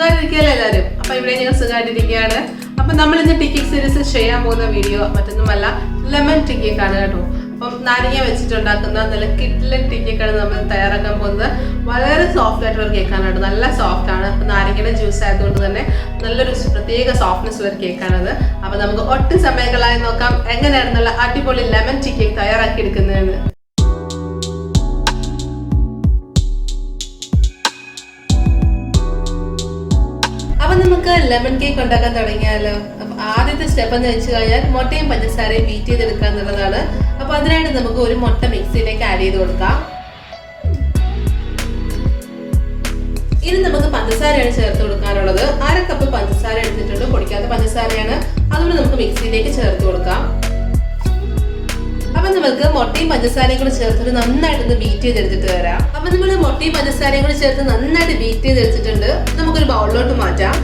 സുഖമായിട്ടിരിക്കുകയല്ലേ എല്ലാവരും? അപ്പോൾ ഇവിടെ ഞങ്ങൾ സുഖമായിട്ടിരിക്കുകയാണ്. അപ്പോൾ നമ്മൾ ഇന്ന് ടീക്കേക്ക് സീരീസിൽ ചെയ്യാൻ പോകുന്ന വീഡിയോ മറ്റൊന്നുമല്ല, ലെമൺ ടീക്കേക്ക് ആണ് കേട്ടോ. അപ്പം നാരങ്ങ വെച്ചിട്ടുണ്ടാക്കുന്ന നല്ല കിഡ്ലൻ ടീക്കേക്കാണ് നമ്മൾ തയ്യാറാക്കാൻ പോകുന്നത്. വളരെ സോഫ്റ്റ് ആയിട്ടുള്ള ഒരു കേക്കാണ് കേട്ടോ, നല്ല സോഫ്റ്റ് ആണ്. അപ്പം നാരങ്ങയുടെ ജ്യൂസ് ആയതുകൊണ്ട് തന്നെ നല്ലൊരു പ്രത്യേക സോഫ്റ്റ്നെസ് ഉള്ള കേക്കാണത്. അപ്പം നമുക്ക് ഒട്ടും സമയങ്ങളായി നോക്കാം എങ്ങനെയാണെന്നുള്ള അടിപൊളി ലെമൺ ടീക്കേക്ക് തയ്യാറാക്കി എടുക്കുന്നതെന്ന്. അപ്പം നമുക്ക് ലെമൺ കേക്ക് ഉണ്ടാക്കാൻ തുടങ്ങിയാലോ. അപ്പം ആദ്യത്തെ സ്റ്റെപ്പ് എന്ന് വെച്ച് കഴിഞ്ഞാൽ മുട്ടയും പഞ്ചസാരയും ബീറ്റ് ചെയ്തെടുക്കുക എന്നുള്ളതാണ്. അപ്പൊ അതിനായിട്ട് നമുക്ക് ഒരു മുട്ട മിക്സിയിലേക്ക് ആഡ് ചെയ്ത് കൊടുക്കാം. ഇനി നമുക്ക് പഞ്ചസാരയാണ് ചേർത്ത് കൊടുക്കാനുള്ളത്. 1/2 കപ്പ് പഞ്ചസാര എടുത്തിട്ടുണ്ട്, പൊടിക്കാത്ത പഞ്ചസാരയാണ്. അതുകൊണ്ട് നമുക്ക് മിക്സിയിലേക്ക് ചേർത്ത് കൊടുക്കാം. അപ്പൊ നമുക്ക് മുട്ടയും പഞ്ചസാരയും കൂടെ ചേർത്തിട്ട് നന്നായിട്ടൊന്ന് ബീറ്റ് ചെയ്തെടുത്തിട്ട് വരാം. അപ്പൊ നമ്മൾ മുട്ടയും പഞ്ചസാരയും കൂടെ ചേർത്ത് നന്നായിട്ട് ബീറ്റ് ചെയ്തെടുത്തിട്ടുണ്ട്. നമുക്കൊരു ബൗളിലോട്ട് മാറ്റാം.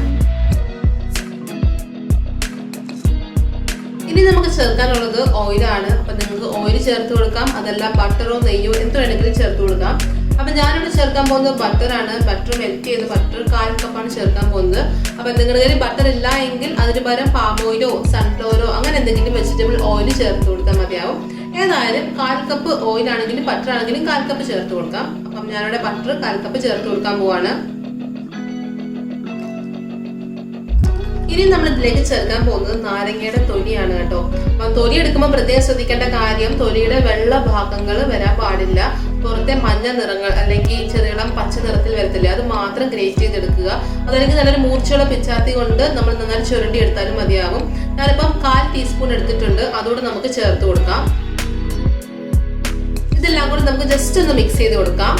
ഇനി നമുക്ക് ചേർക്കാനുള്ളത് ഓയിലാണ്. അപ്പൊ നിങ്ങൾക്ക് ഓയിൽ ചേർത്ത് കൊടുക്കാം, അതല്ല ബട്ടറോ നെയ്യോ എന്ത് വേണമെങ്കിലും ചേർത്ത് കൊടുക്കാം. അപ്പൊ ഞാനിവിടെ ചേർക്കാൻ പോകുന്നത് ബട്ടറാണ്. ബട്ടർ മെൽറ്റ് ചെയ്ത് ബട്ടർ 1/4 കപ്പാണ് ചേർക്കാൻ പോകുന്നത്. അപ്പൊ നിങ്ങളുടെ കയ്യിൽ ബട്ടർ ഇല്ല എങ്കിൽ അതിന് പകരം പാം ഓയിലോ സൺഫ്ലവറോ അങ്ങനെ എന്തെങ്കിലും വെജിറ്റബിൾ ഓയിൽ ചേർത്ത് കൊടുത്താൽ മതിയാവും. ഏതായാലും 1/4 കപ്പ് ഓയിൽ ആണെങ്കിലും ബട്ടർ ആണെങ്കിലും 1/4 കപ്പ് ചേർത്ത് കൊടുക്കാം. അപ്പം ഞാനിവിടെ ബട്ടർ 1/4 കപ്പ് ചേർത്ത് കൊടുക്കാൻ പോവാണ്. ഇനി നമ്മൾ ഇതിലേക്ക് ചേർക്കാൻ പോകുന്നത് നാരങ്ങയുടെ തൊലിയാണ് കേട്ടോ. അപ്പം തൊലി എടുക്കുമ്പോൾ പ്രത്യേകം ശ്രദ്ധിക്കേണ്ട കാര്യം, തൊലിയുടെ വെള്ള ഭാഗങ്ങൾ വരാൻ പാടില്ല. പുറത്തെ മഞ്ഞ നിറങ്ങൾ അല്ലെങ്കിൽ ചെറിയളം പച്ച നിറത്തിൽ വരത്തില്ല, അത് മാത്രം ഗ്രേറ്റ് ചെയ്തെടുക്കുക. അതല്ലെങ്കിൽ നല്ലൊരു മൂർച്ചയുള്ള പിച്ചാത്തി കൊണ്ട് നമ്മൾ നന്നായി ചുരണ്ടി എടുത്താലും മതിയാകും. ഞാനിപ്പം 1/4 ടീസ്പൂൺ എടുത്തിട്ടുണ്ട്, അതുകൊണ്ട് നമുക്ക് ചേർത്ത് കൊടുക്കാം. ഇതെല്ലാം കൂടി നമുക്ക് ജസ്റ്റ് ഒന്ന് മിക്സ് ചെയ്ത് കൊടുക്കാം.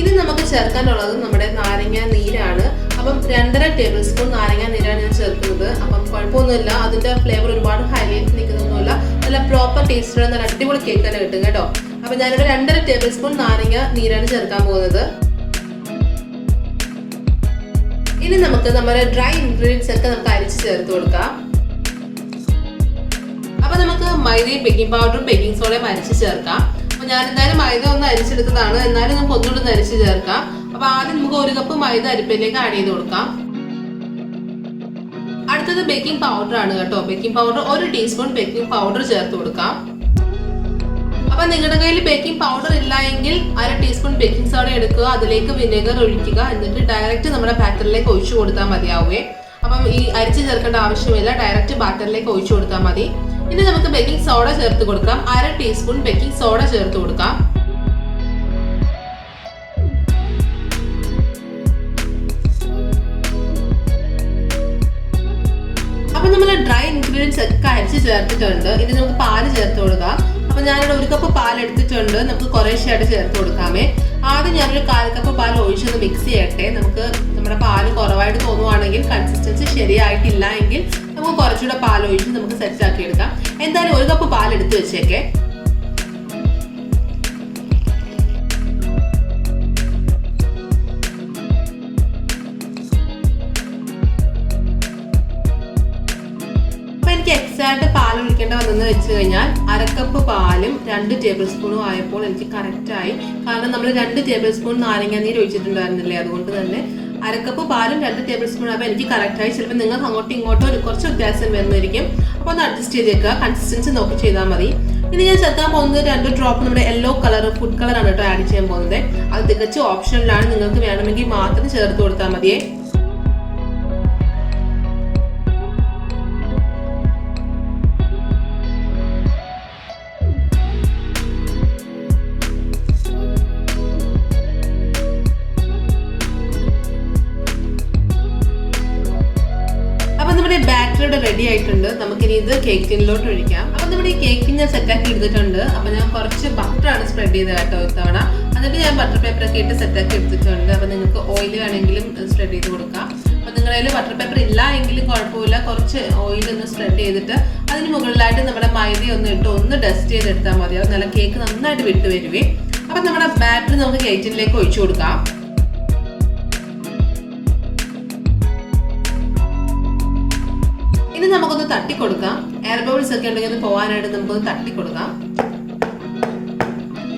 ഇനി നമുക്ക് ചേർക്കാനുള്ളത് നമ്മുടെ നാരങ്ങ നീരാണ്. അപ്പം 2.5 ടേബിൾ സ്പൂൺ നാരങ്ങ നീരാണ് ഞാൻ ചേർക്കുന്നത്. അപ്പം കുഴപ്പമൊന്നുമില്ല, അതിന്റെ ഫ്ലേവർ ഒരുപാട് ഹൈലൈറ്റ് നിൽക്കുന്നൊന്നുമില്ല. നല്ല പ്രോപ്പർ ടേസ്റ്റുള്ള നല്ല അടിപൊളി കേക്ക് തന്നെ കിട്ടും കേട്ടോ. അപ്പൊ ഞാനിവിടെ 2.5 ടേബിൾ സ്പൂൺ നാരങ്ങ നീരാണ് ചേർക്കാൻ പോകുന്നത്. ഇനി നമുക്ക് നമ്മുടെ ഡ്രൈ ഇൻഗ്രീഡിയൻസ് ഒക്കെ നമുക്ക് അരിച്ച് ചേർത്ത് കൊടുക്കാം. അപ്പൊ നമുക്ക് മൈദയും ബേക്കിംഗ് പൗഡറും ബേക്കിംഗ് സോഡയും അരിച്ച് ചേർക്കാം. അപ്പൊ ഞാൻ എന്തായാലും മൈദ ഒന്ന് അരിച്ചെടുത്തതാണ്, എന്നാലും നമുക്ക് ഒന്നുകൂടി അരിച്ച് ചേർക്കാം. അപ്പൊ ആദ്യം നമുക്ക് 1 കപ്പ് മൈദ അരിപ്പയിലേക്ക് ആഡ് ചെയ്ത് കൊടുക്കാം. അടുത്തത് ബേക്കിംഗ് പൗഡർ ആണ് കേട്ടോ. Baking powder 1 teaspoon baking powder ചേർത്ത് കൊടുക്കാം. അപ്പൊ നിങ്ങളുടെ കയ്യിൽ ബേക്കിംഗ് പൗഡർ ഇല്ല എങ്കിൽ 1/2 ടീസ്പൂൺ ബേക്കിംഗ് സോഡ എടുക്കുക, അതിലേക്ക് വിനെഗർ ഒഴിക്കുക, എന്നിട്ട് ഡയറക്റ്റ് നമ്മുടെ ബാറ്ററിലേക്ക് ഒഴിച്ചു കൊടുത്താൽ മതിയാവുകയെ. അപ്പം ഈ അരിച്ച് ചേർക്കേണ്ട ആവശ്യമില്ല, ഡയറക്റ്റ് ബാറ്ററിലേക്ക് ഒഴിച്ചു കൊടുത്താൽ മതി. ഇനി നമുക്ക് ബേക്കിംഗ് സോഡ ചേർത്ത് കൊടുക്കാം. 1/2 ടീസ്പൂൺ ബേക്കിംഗ് സോഡ ചേർത്ത് കൊടുക്കാം. അപ്പൊ നമ്മൾ ഡ്രൈ ഇൻഗ്രീഡിയൻസ് ഒക്കെ അരിച്ച് ചേർത്തിട്ടുണ്ട്. ഇനി നമുക്ക് പാല് ചേർത്ത് കൊടുക്കാം. അപ്പൊ ഞാനിവിടെ 1 കപ്പ് പാൽ എടുത്തിട്ടുണ്ട്, നമുക്ക് കുറേശ്ശെയായിട്ട് ചേർത്ത് കൊടുക്കാമേ. ആദ്യം ഞാനൊരു 1/4 കപ്പ് പാൽ ഒഴിച്ചൊന്ന് മിക്സ് ചെയ്യട്ടെ. നമുക്ക് നമ്മുടെ പാല് കുറവായിട്ട് തോന്നുവാണെങ്കിൽ, കൺസിസ്റ്റൻസി ശരിയായിട്ടില്ല എങ്കിൽ നമുക്ക് കുറച്ചുകൂടെ പാൽ ഒഴിച്ച് നമുക്ക് സെറ്റ് ആക്കി എടുക്കാം. എന്തായാലും 1 കപ്പ് പാൽ എടുത്ത് വെച്ചേക്കെ. എനിക്ക് എക്സാക്ട് പാൽ ഒഴിക്കേണ്ട വന്നെന്ന് വെച്ച് കഴിഞ്ഞാൽ 1/2 കപ്പ് പാലും 2 ടേബിൾ സ്പൂണും ആയപ്പോൾ എനിക്ക് കറക്റ്റ് ആയി. കാരണം നമ്മൾ 2 ടേബിൾ സ്പൂൺ നാരങ്ങ നീര് ഒഴിച്ചിട്ടുണ്ടായിരുന്നില്ലേ, അതുകൊണ്ട് തന്നെ 1/2 കപ്പ് പാലും 2 ടേബിൾ സ്പൂൺ ആയപ്പോൾ എനിക്ക് കറക്റ്റ് ആയി. ചിലപ്പോൾ നിങ്ങൾക്ക് അങ്ങോട്ടും ഇങ്ങോട്ടോ കുറച്ച് വ്യത്യാസം വരുന്നതായിരിക്കും. അപ്പോൾ ഒന്ന് അഡ്ജസ്റ്റ് ചെയ്തേക്കുക, കൺസിസ്റ്റൻസി നോക്കി ചെയ്താൽ മതി. ഇനി ഞാൻ ചേർക്കാൻ പോകുന്നത് 2 ഡ്രോപ്പ് നമ്മുടെ യെല്ലോ കളർ ഫുഡ് കളറാണ് കേട്ടോ ആഡ് ചെയ്യാൻ പോകുന്നത്. അത് തികച്ചും ഓപ്ഷനിലാണ്, നിങ്ങൾക്ക് വേണമെങ്കിൽ മാത്രം ചേർത്ത് കൊടുത്താൽ മതിയേ. ബാറ്ററിയുടെ റെഡി ആയിട്ടുണ്ട്. നമുക്കിനി ഇത് കേക്ക് ടിന്നിലോട്ട് ഒഴിക്കാം. അപ്പൊ നമ്മുടെ ഈ കേക്ക് ഞാൻ സെറ്റാക്കി എടുത്തിട്ടുണ്ട്. അപ്പൊ ഞാൻ കുറച്ച് ബട്ടറാണ് സ്പ്രെഡ് ചെയ്ത് കേട്ടോ ഇത്തവണ. എന്നിട്ട് ഞാൻ ബട്ടർ പേപ്പറൊക്കെ ഇട്ട് സെറ്റാക്കി എടുത്തിട്ടുണ്ട്. അപ്പൊ നിങ്ങൾക്ക് ഓയിൽ വേണമെങ്കിലും സ്പ്രെഡ് ചെയ്ത് കൊടുക്കാം. അപ്പൊ നിങ്ങളുടെ കയ്യിൽ ബട്ടർ പേപ്പർ ഇല്ല എങ്കിലും കുഴപ്പമില്ല, കുറച്ച് ഓയിൽ ഒന്ന് സ്പ്രെഡ് ചെയ്തിട്ട് അതിന് മുകളിലായിട്ട് നമ്മുടെ മൈദ ഒന്ന് ഇട്ട് ഒന്ന് ഡസ്റ്റ് ചെയ്തെടുത്താൽ മതി. അത് നല്ല കേക്ക് നന്നായിട്ട് വിട്ട് വരുവേ. അപ്പൊ നമ്മുടെ ബാറ്റർ നമുക്ക് കേക്ക് ടിന്നിലേക്ക് ഒഴിച്ചു കൊടുക്കാം. ഇനി നമുക്കൊന്ന് തട്ടി കൊടുക്കാം. എയർ ബബിൾസ് ഒക്കെ ഉണ്ടെങ്കിൽ അത് പോകാനായിട്ട് നമുക്കൊന്ന് തട്ടി കൊടുക്കാം.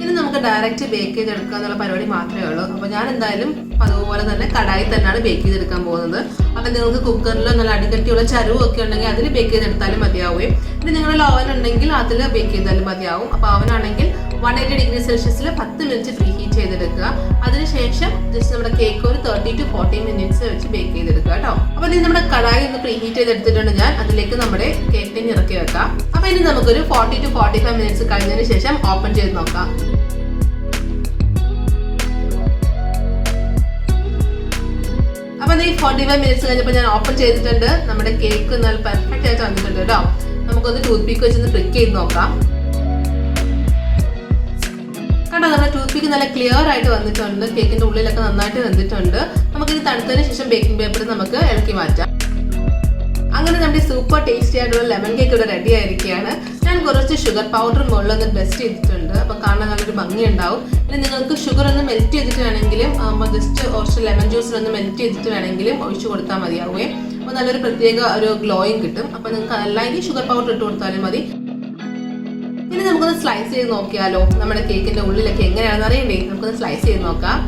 ഇനി നമുക്ക് ഡയറക്റ്റ് ബേക്ക് ചെയ്തെടുക്കുക എന്നുള്ള പരിപാടി മാത്രമേ ഉള്ളൂ. അപ്പോൾ ഞാൻ എന്തായാലും അതുപോലെ തന്നെ കടായി തന്നെയാണ് ബേക്ക് ചെയ്തെടുക്കാൻ പോകുന്നത്. അപ്പം നിങ്ങൾക്ക് കുക്കറിൽ നല്ല അടികട്ടിയുള്ള ചരുവും ഒക്കെ ഉണ്ടെങ്കിൽ അതിൽ ബേക്ക് ചെയ്തെടുത്താലും മതിയാവുകയും പിന്നെ നിങ്ങളുടെ ഓവൻ ഉണ്ടെങ്കിൽ അതിൽ ബേക്ക് ചെയ്താലും മതിയാവും. അപ്പോൾ അവനാണെങ്കിൽ 180 ഡിഗ്രി സെൽഷ്യസിൽ 10 മിനിറ്റ് പ്രീ ഹീറ്റ് ചെയ്തെടുക്കുക. അതിനുശേഷം ജസ്റ്റ് നമ്മുടെ കേക്ക് ഒരു 30 to 40 മിനിറ്റ്സ് വെച്ച് ബേക്ക് ചെയ്തെടുക്കുക കേട്ടോ. അപ്പോൾ ഇനി നമ്മുടെ കടായി ഒന്ന് പ്രീ ഹീറ്റ് ചെയ്തെടുത്തിട്ടുണ്ട് ഞാൻ. അതിലേക്ക് നമ്മുടെ കേക്ക് ടിൻ ഇറക്കി വെക്കാം. അപ്പോൾ ഇനി നമുക്കൊരു 40 to 45 മിനിറ്റ്സ് കഴിഞ്ഞതിന് ശേഷം ഓപ്പൺ ചെയ്ത് നോക്കാം. അപ്പോൾ ഈ 45 മിനിറ്റ്സ് കഴിഞ്ഞപ്പോൾ ഞാൻ ഓപ്പൺ ചെയ്തിട്ടുണ്ട്. നമ്മുടെ കേക്ക് നല്ല പെർഫെക്റ്റ് ആയിട്ട് വന്നിട്ടുണ്ട് കേട്ടോ. നമുക്കൊന്ന് ടൂത്ത് പീക്ക് വെച്ചൊന്ന് പ്രിക്ക് ചെയ്ത് നോക്കാം. കണ്ടോ, നമ്മുടെ ടൂത്ത് പീക്ക് നല്ല ക്ലിയർ ആയിട്ട് വന്നിട്ടുണ്ട്. കേക്കിന്റെ ഉള്ളിലൊക്കെ നന്നായിട്ട് വെന്തിട്ടുണ്ട്. നമുക്കിത് തണുത്തതിന് ശേഷം ബേക്കിംഗ് പേപ്പർ നമുക്ക് ഇളക്കി മാറ്റാം. അങ്ങനെ നമ്മുടെ സൂപ്പർ ടേസ്റ്റി ആയിട്ടുള്ള ലെമൺ കേക്ക് ഇവിടെ റെഡി ആയിരിക്കുകയാണ്. ഞാൻ കുറച്ച് ഷുഗർ പൗഡർ മുകളിലൊന്ന് ഡസ്റ്റ് ചെയ്തിട്ടുണ്ട്. അപ്പോൾ കാണാൻ നല്ലൊരു ഭംഗി ഉണ്ടാവും. ഇനി നിങ്ങൾക്ക് ഷുഗർ ഒന്ന് മെൽറ്റ് ചെയ്തിട്ട് വേണമെങ്കിലും ജസ്റ്റ് കുറച്ച് ലെമൺ ജ്യൂസിലൊന്ന് മെൽറ്റ് ചെയ്തിട്ട് വേണമെങ്കിലും ഒഴിച്ചു കൊടുത്താൽ മതിയാവുകയെ. അപ്പോൾ നല്ലൊരു പ്രത്യേക ഒരു ഗ്ലോയും കിട്ടും. അപ്പോൾ നിങ്ങൾക്ക് അല്ലെങ്കിൽ ഷുഗർ പൗഡർ ഇട്ട് കൊടുത്താലും മതി. ഇനി നമുക്കൊന്ന് സ്ലൈസ് ചെയ്ത് നോക്കിയാലോ. നമ്മുടെ കേക്കിന്റെ ഉള്ളിലൊക്കെ എങ്ങനെയാണെന്ന് അറിയണ്ടേ? നമുക്കൊന്ന് സ്ലൈസ് ചെയ്ത് നോക്കാം.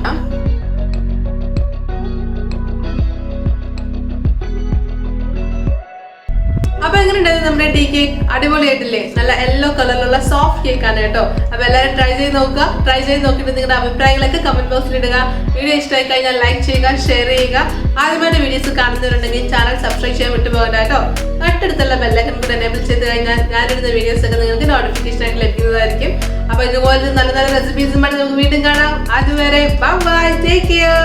അപ്പൊ എങ്ങനെയുണ്ടായിരുന്നു നമ്മുടെ ടീ കേക്ക്? അടിപൊളിയായിട്ടില്ലേ? നല്ല യെല്ലോ കളറിലുള്ള സോഫ്റ്റ് കേക്ക് ആണ് കേട്ടോ. അപ്പൊ എല്ലാവരും ട്രൈ ചെയ്ത് നോക്കുക. ട്രൈ ചെയ്ത് നോക്കിയിട്ട് നിങ്ങളുടെ അഭിപ്രായങ്ങളൊക്കെ കമന്റ് ബോക്സിൽ ഇടുക. വീഡിയോ ഇഷ്ടമായി കഴിഞ്ഞാൽ ലൈക്ക് ചെയ്യുക, ഷെയർ ചെയ്യുക. ആദ്യമായിട്ട് വീഡിയോസ് കാണുന്നവരുണ്ടെങ്കിൽ ചാനൽ സബ്സ്ക്രൈബ് ചെയ്യാൻ വിട്ടുപോകണ്ട കേട്ടോ. തൊട്ടടുത്തുള്ള ബെല്ലൈക്കൺ കൂടെ എനേബിൾ ചെയ്ത് കഴിഞ്ഞാൽ ഞാനിടുന്ന വീഡിയോസ് ഒക്കെ നിങ്ങൾക്ക് നോട്ടിഫിക്കേഷൻ ആയിട്ട് ലഭിക്കുന്നതായിരിക്കും. അപ്പൊ ഇതുപോലെ നല്ല നല്ല റെസിപ്പീസുമായിട്ട് നമുക്ക് വീണ്ടും കാണാം. അതുവരെ ബൈ, ടേക്ക് കെയർ.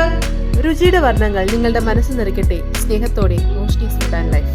രുചിയുടെ വർണ്ണങ്ങൾ നിങ്ങളുടെ മനസ്സ് നിറയ്ക്കട്ടെ. സ്നേഹത്തോടെ റോഷ്നീസ് ഫുഡ് ആൻഡ് ലൈഫ്.